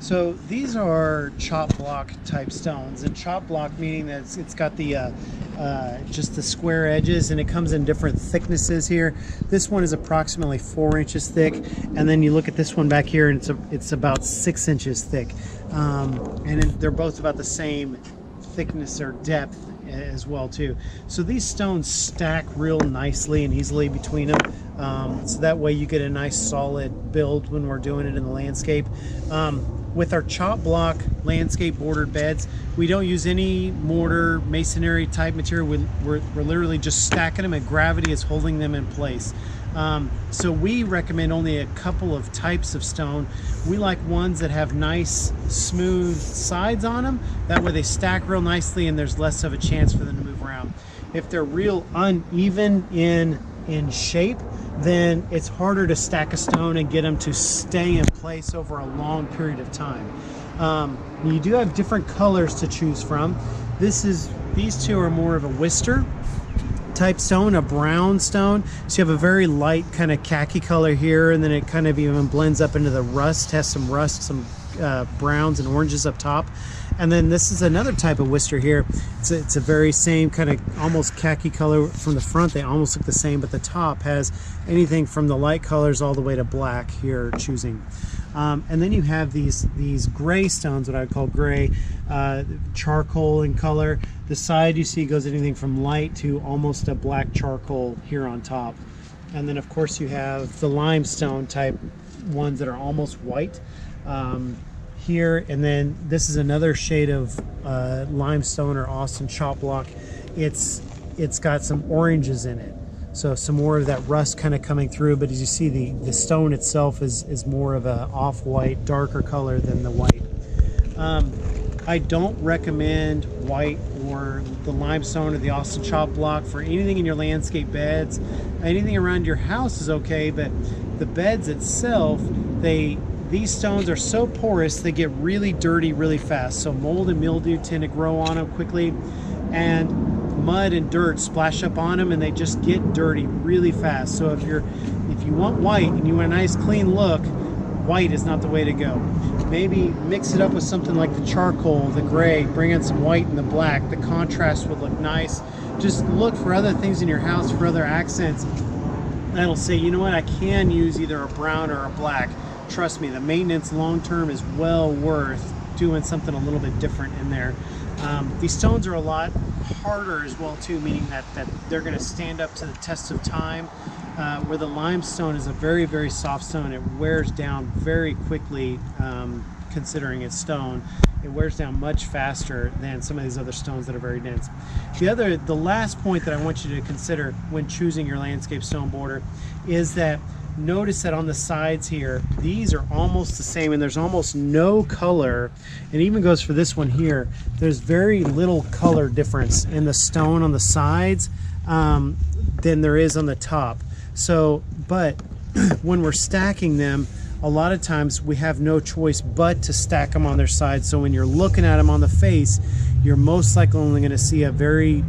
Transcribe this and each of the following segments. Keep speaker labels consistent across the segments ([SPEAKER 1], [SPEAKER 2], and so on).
[SPEAKER 1] So these are chop block type stones, and chop block meaning that it's got the just the square edges, and it comes in different thicknesses here. This one is approximately 4 inches thick, and then you look at this one back here, and it's about 6 inches thick, and they're both about the same thickness or depth as well too. So these stones stack real nicely and easily between them, so that way you get a nice solid build when we're doing it in the landscape. With our chop block landscape bordered beds, we don't use any mortar, masonry type material. We're literally just stacking them, and gravity is holding them in place. So we recommend only a couple of types of stone. We like ones that have nice smooth sides on them. That way they stack real nicely and there's less of a chance for them to move around. If they're real uneven in shape, then it's harder to stack a stone and get them to stay in place over a long period of time. You do have different colors to choose from. These two are more of a Worcester type stone, a brown stone. So you have a very light kind of khaki color here, and then it kind of even blends up into the rust, has some rust, some browns and oranges up top. And then this is another type of Worcester here. It's a very same kind of almost khaki color from the front. They almost look the same, but the top has anything from the light colors all the way to black here choosing. And then you have these gray stones, what I would call gray, charcoal in color. The side you see goes anything from light to almost a black charcoal here on top. And then of course you have the limestone type ones that are almost white here. And then this is another shade of limestone or Austin chop block. It's got some oranges in it. So some more of that rust kind of coming through, but as you see, the stone itself is more of a off-white, darker color than the white. I don't recommend white or the limestone or the Austin chop block for anything in your landscape beds. Anything around your house is okay, but the beds itself, these stones are so porous, they get really dirty really fast. So mold and mildew tend to grow on them quickly, and mud and dirt splash up on them, and they just get dirty really fast. So if you want white and you want a nice clean look, white is not the way to go. Maybe mix it up with something like the charcoal, the gray, bring in some white and the black. The contrast would look nice. Just look for other things in your house, for other accents that'll say, you know what, I can use either a brown or a black. Trust me, the maintenance long term is well worth doing something a little bit different in there. These stones are a lot harder as well too, meaning that they're going to stand up to the test of time, where the limestone is a very, very soft stone. It wears down very quickly, considering it's stone. It wears down much faster than some of these other stones that are very dense. The last point that I want you to consider when choosing your landscape stone border is that notice that on the sides here, these are almost the same, and there's almost no color. It even goes for this one here. There's very little color difference in the stone on the sides than there is on the top. So, but when we're stacking them, a lot of times we have no choice but to stack them on their sides. So when you're looking at them on the face, you're most likely only going to see a very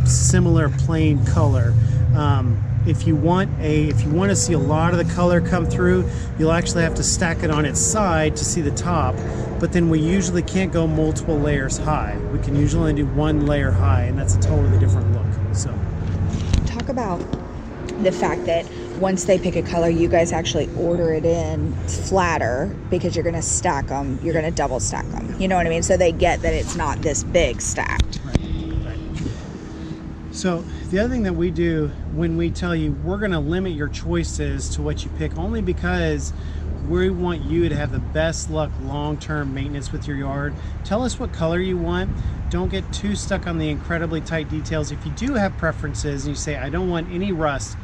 [SPEAKER 1] similar plain color. If you want to see a lot of the color come through, you'll actually have to stack it on its side to see the top. But then we usually can't go multiple layers high. We can usually only do one layer high, and that's a totally different look. So,
[SPEAKER 2] talk about the fact that once they pick a color, you guys actually order it in flatter because you're going to stack them. You're going to double stack them. You know what I mean? So they get that it's not this big stacked.
[SPEAKER 1] Right. So the other thing that we do when we tell you we're going to limit your choices to what you pick, only because we want you to have the best luck long-term maintenance with your yard. Tell us what color you want. Don't get too stuck on the incredibly tight details. If you do have preferences and you say, I don't want any rust,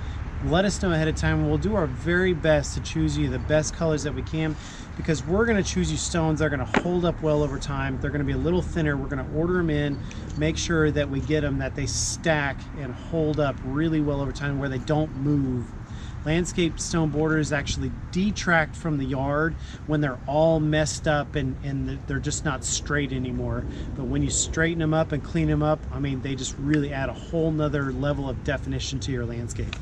[SPEAKER 1] let us know ahead of time, and we'll do our very best to choose you the best colors that we can, because we're going to choose you stones that are going to hold up well over time. They're going to be a little thinner. We're going to order them in, make sure that we get them, that they stack and hold up really well over time where they don't move. Landscape stone borders actually detract from the yard when they're all messed up and they're just not straight anymore. But when you straighten them up and clean them up, I mean, they just really add a whole nother level of definition to your landscape.